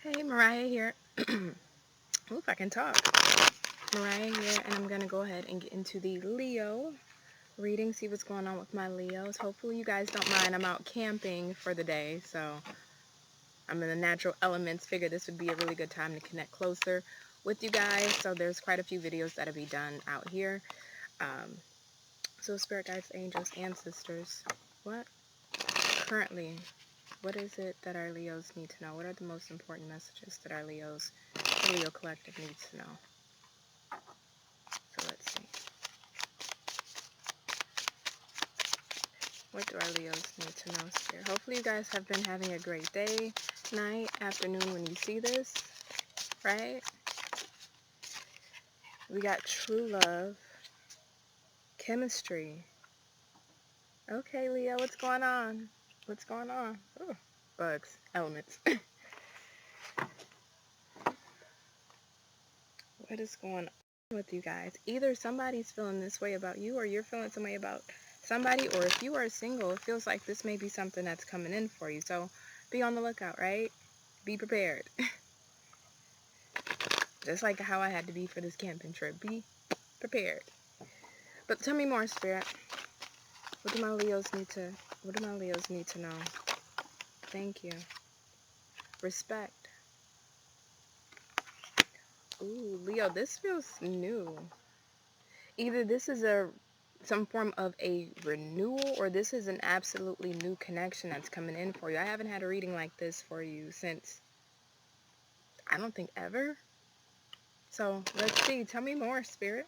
Hey, Mariah here. If I can talk. Mariah here, and I'm going to go ahead and get into the Leo reading, see what's going on with my Leos. Hopefully you guys don't mind. I'm out camping for the day, so I'm in the natural elements. Figured this would be a really good time to connect closer with you guys. So there's quite a few videos that'll be done out here. So spirit guides, angels, ancestors, what? Currently, what is it that our Leos need to know? What are the most important messages that our Leo Collective needs to know? So let's see. What do our Leos need to know, Spirit? Hopefully you guys have been having a great day, night, afternoon when you see this, right? We got true love, chemistry. Okay, Leo, what's going on? What's going on? Ooh, bugs, elements. What is going on with you guys? Either somebody's feeling this way about you or you're feeling some way about somebody, or if you are single, it feels like this may be something that's coming in for you. So be on the lookout, right? Be prepared. Just like how I had to be for this camping trip. Be prepared. But tell me more, Spirit. What do my Leos need to know? Thank you. Respect. Ooh, Leo, this feels new. Either this is some form of a renewal, or this is an absolutely new connection that's coming in for you. I haven't had a reading like this for you since, I don't think, ever. So let's see. Tell me more, Spirit.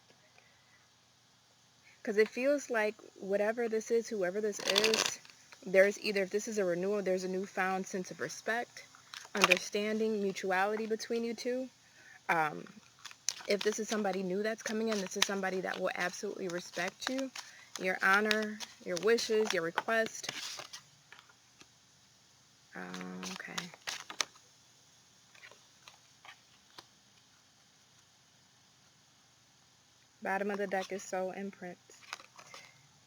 Because it feels like whatever this is, whoever this is, there's either, if this is a renewal, there's a newfound sense of respect, understanding, mutuality between you two. If this is somebody new that's coming in, this is somebody that will absolutely respect you, your honor, your wishes, your request. Okay. Bottom of the deck is soul imprint.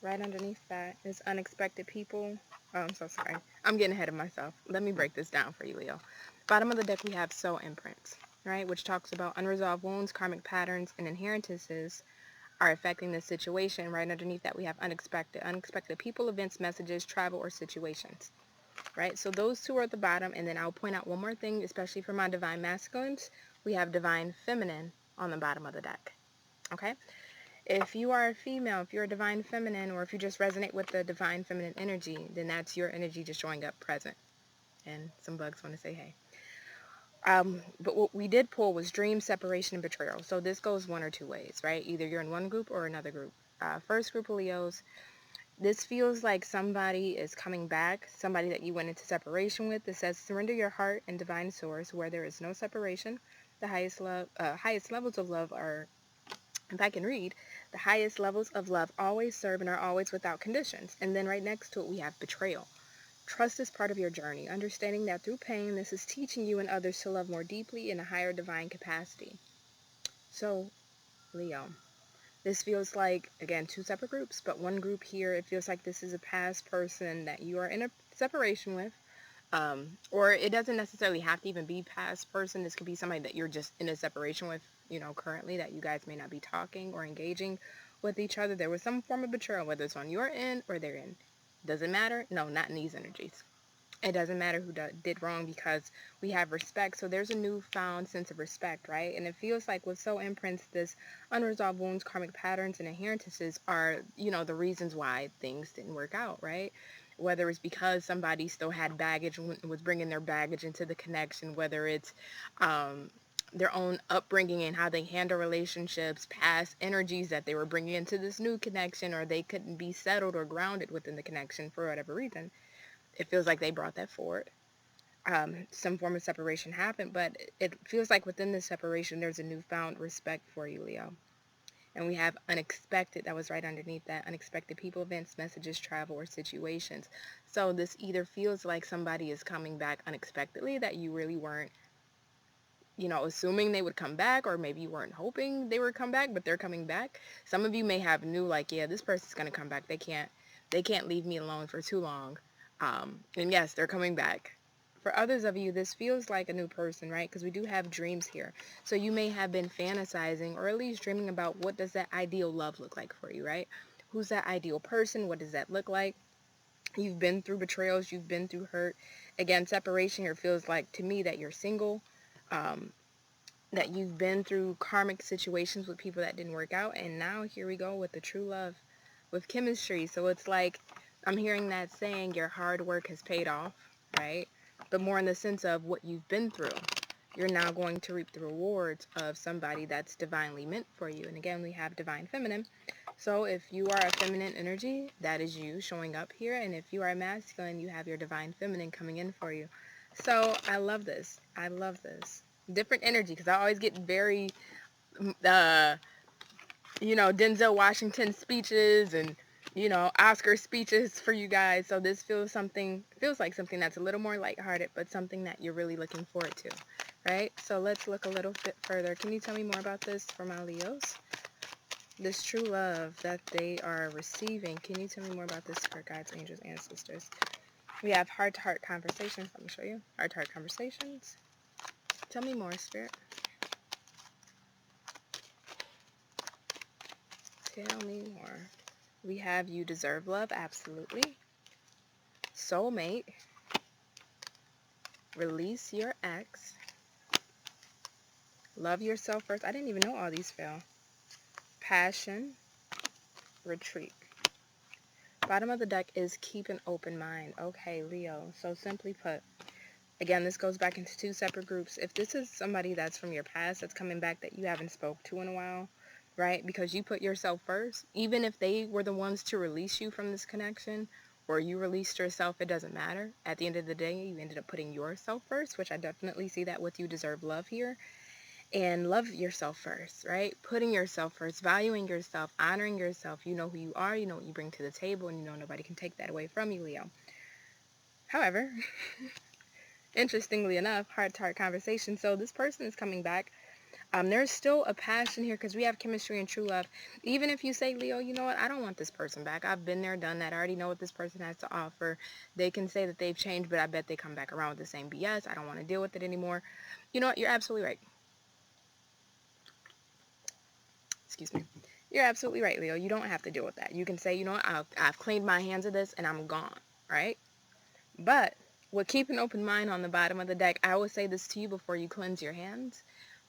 Right underneath that is unexpected people. Oh, I'm so sorry. I'm getting ahead of myself. Let me break this down for you, Leo. Bottom of the deck, we have soul imprints, right? Which talks about unresolved wounds, karmic patterns, and inheritances are affecting this situation. Right underneath that, we have unexpected people, events, messages, travel, or situations, right? So those two are at the bottom. And then I'll point out one more thing, especially for my divine masculines. We have divine feminine on the bottom of the deck, okay? If you are a female, if you're a divine feminine, or if you just resonate with the divine feminine energy, then that's your energy just showing up present. And some bugs want to say hey. But what we did pull was dream, separation, and betrayal. So this goes one or two ways, right? Either you're in one group or another group. First group of Leos, this feels like somebody is coming back, somebody that you went into separation with. It says, surrender your heart and divine source where there is no separation. The highest levels of love are, if I can read, the highest levels of love always serve and are always without conditions. And then right next to it, we have betrayal. Trust is part of your journey, understanding that through pain, this is teaching you and others to love more deeply in a higher divine capacity. So, Leo, this feels like, again, two separate groups, but one group here, it feels like this is a past person that you are in a separation with. Or it doesn't necessarily have to even be past person. This could be somebody that you're just in a separation with, currently, that you guys may not be talking or engaging with each other. There was some form of betrayal, whether it's on your end or their end. Doesn't matter. No, not in these energies. It doesn't matter who did wrong, because we have respect. So there's a newfound sense of respect, right? And it feels like with soul imprints, this unresolved wounds, karmic patterns, and inheritances are, the reasons why things didn't work out, right? Whether it's because somebody still had baggage, was bringing their baggage into the connection, whether it's their own upbringing and how they handle relationships, past energies that they were bringing into this new connection, or they couldn't be settled or grounded within the connection for whatever reason. It feels like they brought that forward. Some form of separation happened, but it feels like within this separation, there's a newfound respect for you, Leo. And we have unexpected, that was right underneath that, unexpected people, events, messages, travel, or situations. So this either feels like somebody is coming back unexpectedly that you really weren't, assuming they would come back, or maybe you weren't hoping they would come back, but they're coming back. Some of you may have knew, like, yeah, this person's going to come back. They can't leave me alone for too long. And yes, they're coming back. For others of you, this feels like a new person, right? Because we do have dreams here. So you may have been fantasizing or at least dreaming about what does that ideal love look like for you, right? Who's that ideal person? What does that look like? You've been through betrayals. You've been through hurt. Again, separation here feels like to me that you're single, that you've been through karmic situations with people that didn't work out. And now here we go with the true love, with chemistry. So it's like I'm hearing that saying your hard work has paid off, right? But more in the sense of what you've been through. You're now going to reap the rewards of somebody that's divinely meant for you. And again, we have divine feminine. So if you are a feminine energy, that is you showing up here. And if you are masculine, you have your divine feminine coming in for you. So I love this. I love this. Different energy, because I always get very, Denzel Washington speeches and, Oscar speeches for you guys. So this feels like something that's a little more lighthearted, but something that you're really looking forward to, right? So let's look a little bit further. Can you tell me more about this for my Leos? This true love that they are receiving. Can you tell me more about this for guides, angels, and sisters? We have heart-to-heart conversations. Let me show you. Heart-to-heart conversations. Tell me more, Spirit. Tell me more. We have you deserve love. Absolutely. Soulmate. Release your ex. Love yourself first. I didn't even know all these fell. Passion. Retreat. Bottom of the deck is keep an open mind. Okay, Leo. So simply put, again, this goes back into two separate groups. If this is somebody that's from your past that's coming back that you haven't spoke to in a while, right? Because you put yourself first, even if they were the ones to release you from this connection or you released yourself, it doesn't matter. At the end of the day, you ended up putting yourself first, which I definitely see that with you deserve love here. And love yourself first, right? Putting yourself first, valuing yourself, honoring yourself. You know who you are, you know what you bring to the table, and you know nobody can take that away from you, Leo. However, interestingly enough, heart-to-heart conversation. So this person is coming back. There's still a passion here because we have chemistry and true love. Even if you say, Leo, you know what? I don't want this person back. I've been there, done that. I already know what this person has to offer. They can say that they've changed, but I bet they come back around with the same BS. I don't want to deal with it anymore. You know what? You're absolutely right. Excuse me. You're absolutely right, Leo. You don't have to deal with that. You can say, you know what? I've cleaned my hands of this and I'm gone, right? But with keep an open mind on the bottom of the deck, I would say this to you before you cleanse your hands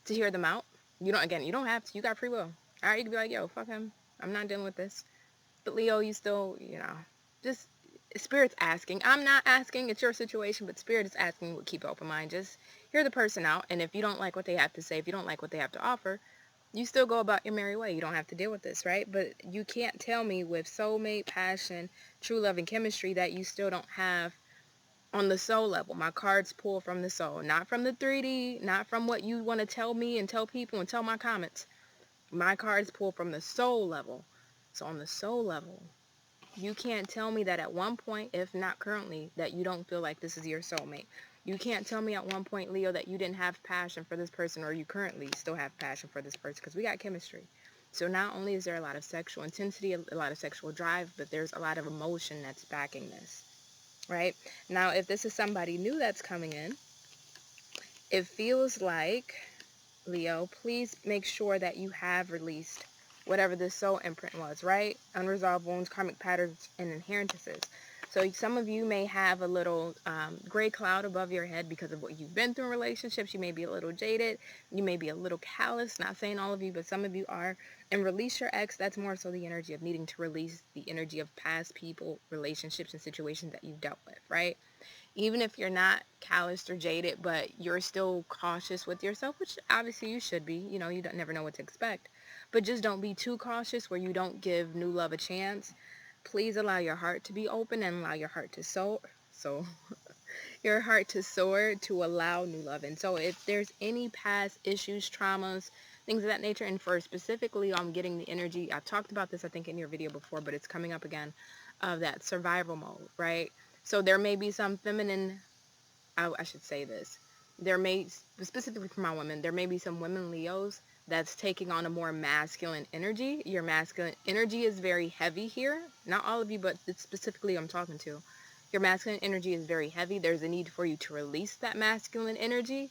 to hear them out. You don't have to. You got free will. All right, you can be like, yo, fuck him. I'm not dealing with this. But Leo, you still, just Spirit's asking. I'm not asking. It's your situation, but Spirit is asking with keep an open mind. Just hear the person out. And if you don't like what they have to say, if you don't like what they have to offer, you still go about your merry way. You don't have to deal with this, right? But you can't tell me with soulmate, passion, true love, and chemistry that you still don't have on the soul level. My cards pull from the soul, not from the 3D, not from what you want to tell me and tell people and tell my comments. My cards pull from the soul level. So on the soul level, you can't tell me that at one point, if not currently, that you don't feel like this is your soulmate. You can't tell me at one point, Leo, that you didn't have passion for this person or you currently still have passion for this person because we got chemistry. So not only is there a lot of sexual intensity, a lot of sexual drive, but there's a lot of emotion that's backing this, right? Now, if this is somebody new that's coming in, it feels like, Leo, please make sure that you have released whatever this soul imprint was, right? Unresolved wounds, karmic patterns, and inheritances. So some of you may have a little gray cloud above your head because of what you've been through in relationships. You may be a little jaded. You may be a little callous. Not saying all of you, but some of you are. And release your ex. That's more so the energy of needing to release the energy of past people, relationships, and situations that you've dealt with, right? Even if you're not calloused or jaded, but you're still cautious with yourself, which obviously you should be. You don't never know what to expect. But just don't be too cautious where you don't give new love a chance. Please allow your heart to be open and allow your heart to soar. Your heart to soar to allow new love. And so if there's any past issues, traumas, things of that nature, and for specifically I'm getting the energy, I've talked about this I think in your video before, but it's coming up again, of that survival mode, right? So there may be some feminine, I should say this, there may, specifically for my women, there may be some women Leos that's taking on a more masculine energy. Your masculine energy is very heavy here. Not all of you, but it's specifically I'm talking to. Your masculine energy is very heavy. There's a need for you to release that masculine energy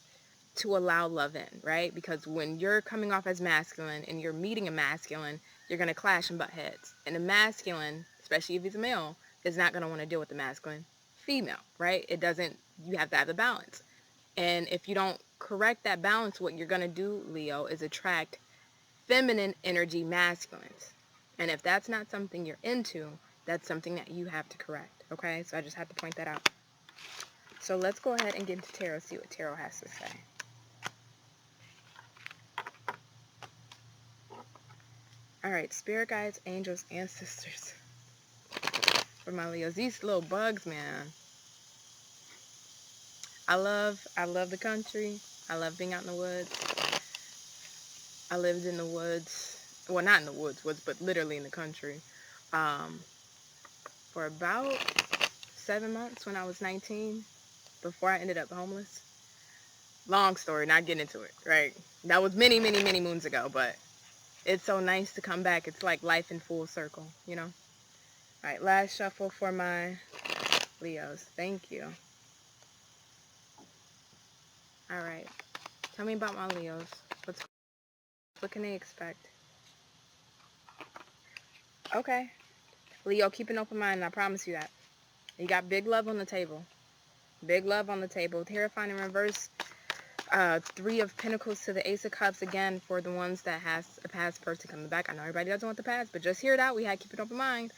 to allow love in, right? Because when you're coming off as masculine and you're meeting a masculine, you're going to clash and butt heads. And a masculine, especially if he's a male, is not going to want to deal with the masculine female, right? It doesn't, you have to have the balance. And if you don't correct that balance, what you're going to do, Leo, is attract feminine energy masculines. And if that's not something you're into, that's something that you have to correct, okay? So I just have to point that out. So let's go ahead and get into tarot, see what tarot has to say. All right, spirit guides, angels, ancestors for my Leos. These little bugs, man. I love the country. I love being out in the woods. I lived in the woods. Well, not in the woods, but literally in the country. For about 7 months when I was 19, before I ended up homeless. Long story, not getting into it, right? That was many, many, many moons ago, but it's so nice to come back. It's like life in full circle, you know? All right, last shuffle for my Leos. Thank you. All right. Tell me about my Leos. What can they expect? Okay. Leo, keep an open mind. I promise you that. You got big love on the table. Big love on the table. Terrifying in reverse. 3 of Pentacles to the Ace of Cups. Again, for the ones that has a past person coming back. I know everybody doesn't want the past, but just hear it out. We had to keep an open mind.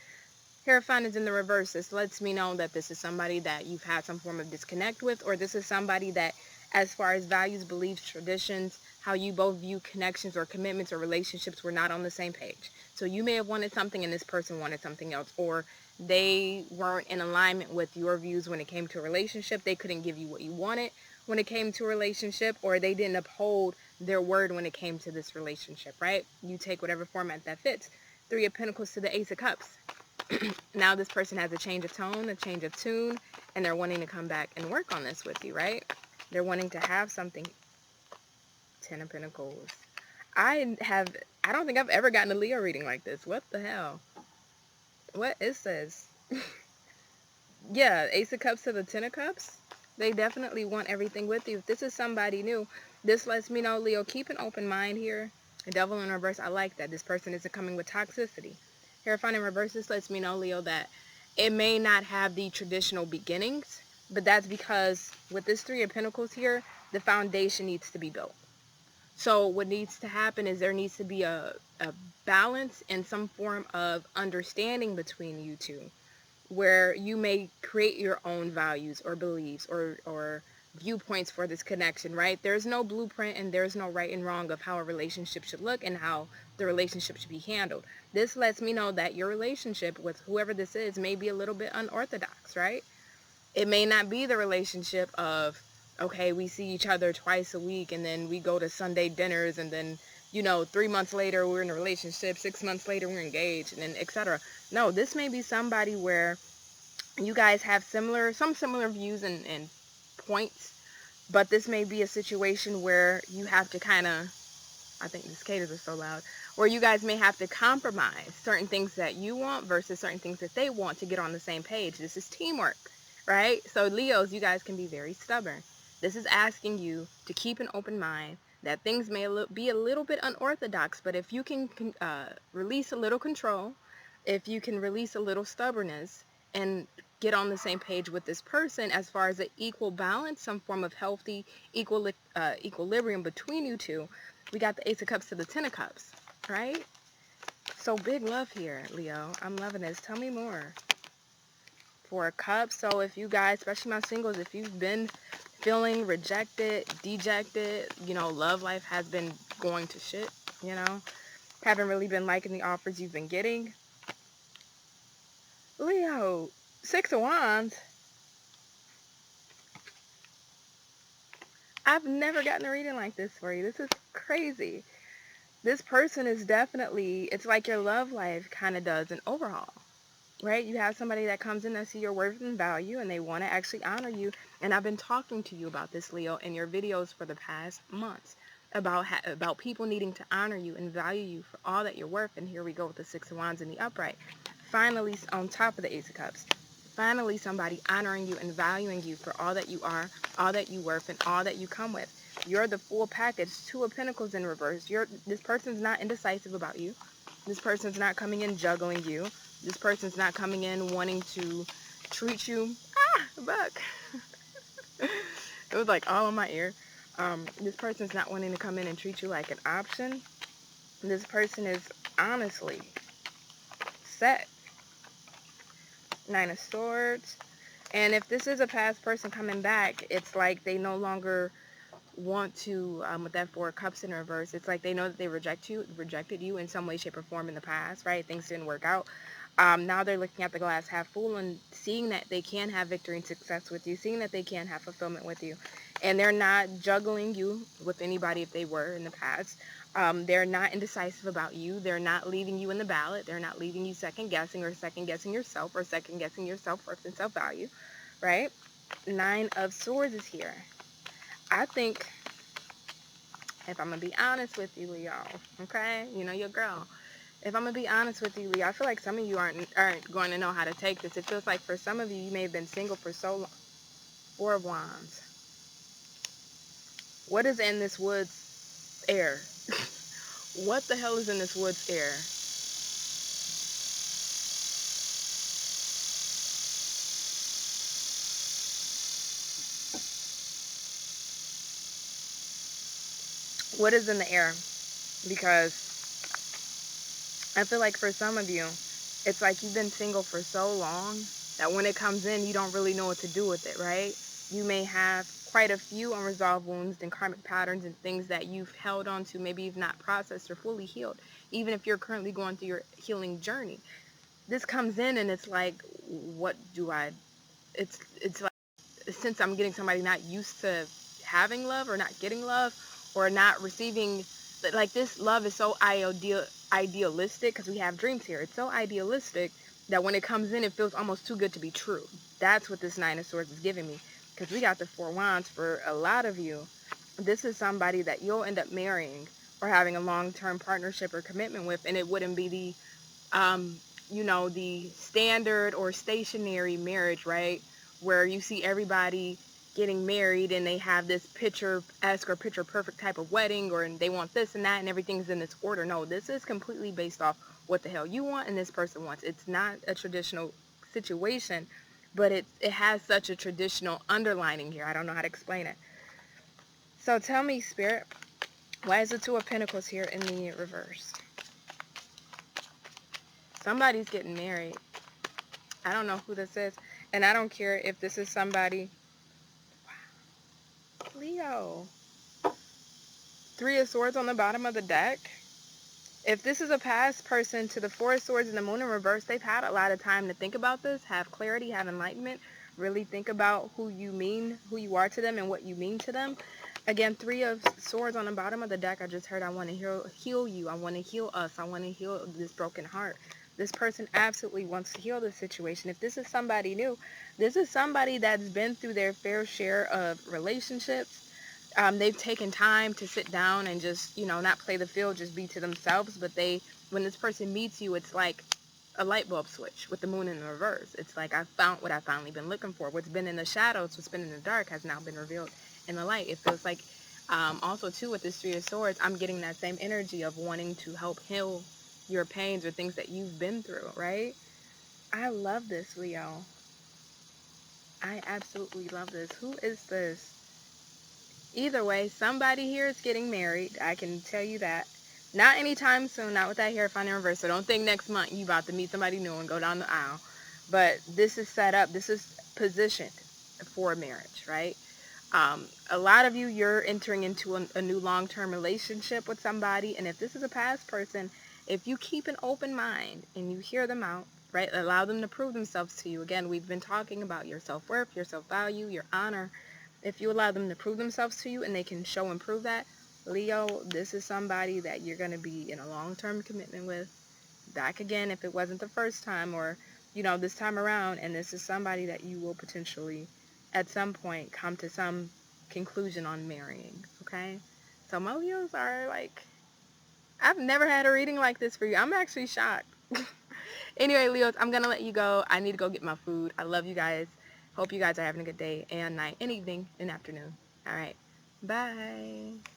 Terrifying is in the reverse. This lets me know that this is somebody that you've had some form of disconnect with, or this is somebody that, as far as values, beliefs, traditions, how you both view connections or commitments or relationships, were not on the same page. So you may have wanted something and this person wanted something else, or they weren't in alignment with your views when it came to a relationship. They couldn't give you what you wanted when it came to a relationship, or they didn't uphold their word when it came to this relationship, right? You take whatever format that fits. 3 of Pentacles to the Ace of Cups. Now this person has a change of tone, a change of tune, and they're wanting to come back and work on this with you, right? They're wanting to have something. 10 of Pentacles. I don't think I've ever gotten a Leo reading like this. What the hell? What is this? Yeah, Ace of Cups to the 10 of Cups. They definitely want everything with you. If this is somebody new, this lets me know, Leo, keep an open mind here. The Devil in reverse, I like that. This person isn't coming with toxicity. Terrifying in reverse, this lets me know, Leo, that it may not have the traditional beginnings, but that's because with this 3 of Pentacles here, the foundation needs to be built. So what needs to happen is there needs to be a balance and some form of understanding between you two, where you may create your own values or beliefs or viewpoints for this connection, right? There's no blueprint and there's no right and wrong of how a relationship should look and how the relationship should be handled. This lets me know that your relationship with whoever this is may be a little bit unorthodox, right? It may not be the relationship of, okay, we see each other twice a week and then we go to Sunday dinners and then, 3 months later we're in a relationship, 6 months later we're engaged, and then etc. No, this may be somebody where you guys have some similar views and points, but this may be a situation where you have to kind of, I think the cicadas are so loud, where you guys may have to compromise certain things that you want versus certain things that they want to get on the same page. This is teamwork, right? So Leos, you guys can be very stubborn. This is asking you to keep an open mind, that things may be a little bit unorthodox, but if you can release a little control, if you can release a little stubbornness and get on the same page with this person as far as an equal balance, some form of healthy equilibrium between you two, we got the Ace of Cups to the 10 of Cups, right? So big love here, Leo. I'm loving this. Tell me more. 4 of Cups. So if you guys, especially my singles, if you've been feeling rejected, dejected, love life has been going to shit, haven't really been liking the offers you've been getting. Leo, 6 of Wands. I've never gotten a reading like this for you. This is crazy. This person is definitely, it's like your love life kind of does an overhaul, right? You have somebody that comes in that see your worth and value and they want to actually honor you. And I've been talking to you about this, Leo, in your videos for the past months about people needing to honor you and value you for all that you're worth. And here we go with the 6 of Wands in the upright. Finally, on top of the Ace of Cups. Finally, somebody honoring you and valuing you for all that you are, all that you worth, and all that you come with. You're the full package. Two of Pentacles in reverse. This person's not indecisive about you. This person's not coming in juggling you. This person's not coming in wanting to treat you. Buck. It was like all in my ear. This person's not wanting to come in and treat you like an option. This person is honestly set. Nine of Swords. And if this is a past person coming back, it's like they no longer want to, with that Four of Cups in reverse, it's like they know that they rejected you in some way, shape, or form in the past, right? Things didn't work out. Now they're looking at the glass half full and seeing that they can have victory and success with you, seeing that they can have fulfillment with you. And they're not juggling you with anybody if they were in the past. They're not indecisive about you. They're not leaving you in the ballot. They're not leaving you second guessing yourself or second guessing your self-worth and self-value, right? Nine of Swords is here. I think, if I'm going to be honest with you, Leo, okay? You know your girl. If I'm going to be honest with you, Leo, I feel like some of you aren't going to know how to take this. It feels like for some of you, you may have been single for so long. Four of Wands. What is in this woods air? What the hell is in this woods air? What is in the air? Because I feel like for some of you, it's like you've been single for so long that when it comes in, you don't really know what to do with it, right? You may have quite a few unresolved wounds and karmic patterns and things that you've held on to, maybe you've not processed or fully healed, even if you're currently going through your healing journey. This comes in and it's like, what do I, it's like, since I'm getting somebody not used to having love or not getting love or not receiving, like this love is so idealistic, because we have dreams here. It's so idealistic that when it comes in, it feels almost too good to be true. That's what this Nine of Swords is giving me, because we got the Four of Wands. For a lot of you, this is somebody that you'll end up marrying or having a long-term partnership or commitment with, and it wouldn't be the the standard or stationary marriage, right? Where you see everybody getting married and they have this picture-esque or picture-perfect type of wedding, or they want this and that and everything's in this order. No, this is completely based off what the hell you want and this person wants. It's not a traditional situation, but it has such a traditional underlining here. I don't know how to explain it. So tell me, Spirit, why is the Two of Pentacles here in the reverse? Somebody's getting married. I don't know who this is, and I don't care if this is somebody. Wow. Leo. Three of Swords on the bottom of the deck. If this is a past person to the Four of Swords and the Moon in reverse, they've had a lot of time to think about this, have clarity, have enlightenment, really think about who you are to them and what you mean to them. Again, Three of Swords on the bottom of the deck. I just heard, I want to heal you. I want to heal us. I want to heal this broken heart. This person absolutely wants to heal this situation. If this is somebody new, this is somebody that's been through their fair share of relationships. They've taken time to sit down and just, not play the field, just be to themselves. But when this person meets you, it's like a light bulb switch with the Moon in the reverse. It's like, I found what I've finally been looking for. What's been in the shadows, what's been in the dark has now been revealed in the light. It feels like, also too, with this Three of Swords, I'm getting that same energy of wanting to help heal your pains or things that you've been through, right? I love this, Leo. I absolutely love this. Who is this? Either way, somebody here is getting married. I can tell you that. Not anytime soon, not with that Hierophant in reverse. So don't think next month you about to meet somebody new and go down the aisle. But this is set up. This is positioned for marriage, right? A lot of you, you're entering into a new long-term relationship with somebody. And if this is a past person, if you keep an open mind and you hear them out, right, allow them to prove themselves to you. Again, we've been talking about your self-worth, your self-value, your honor. If you allow them to prove themselves to you and they can show and prove that, Leo, this is somebody that you're going to be in a long-term commitment with. Back again, if it wasn't the first time or, this time around. And this is somebody that you will potentially, at some point, come to some conclusion on marrying, okay? So my Leos are like, I've never had a reading like this for you. I'm actually shocked. Anyway, Leos, I'm going to let you go. I need to go get my food. I love you guys. Hope you guys are having a good day and night and evening and afternoon. All right. Bye.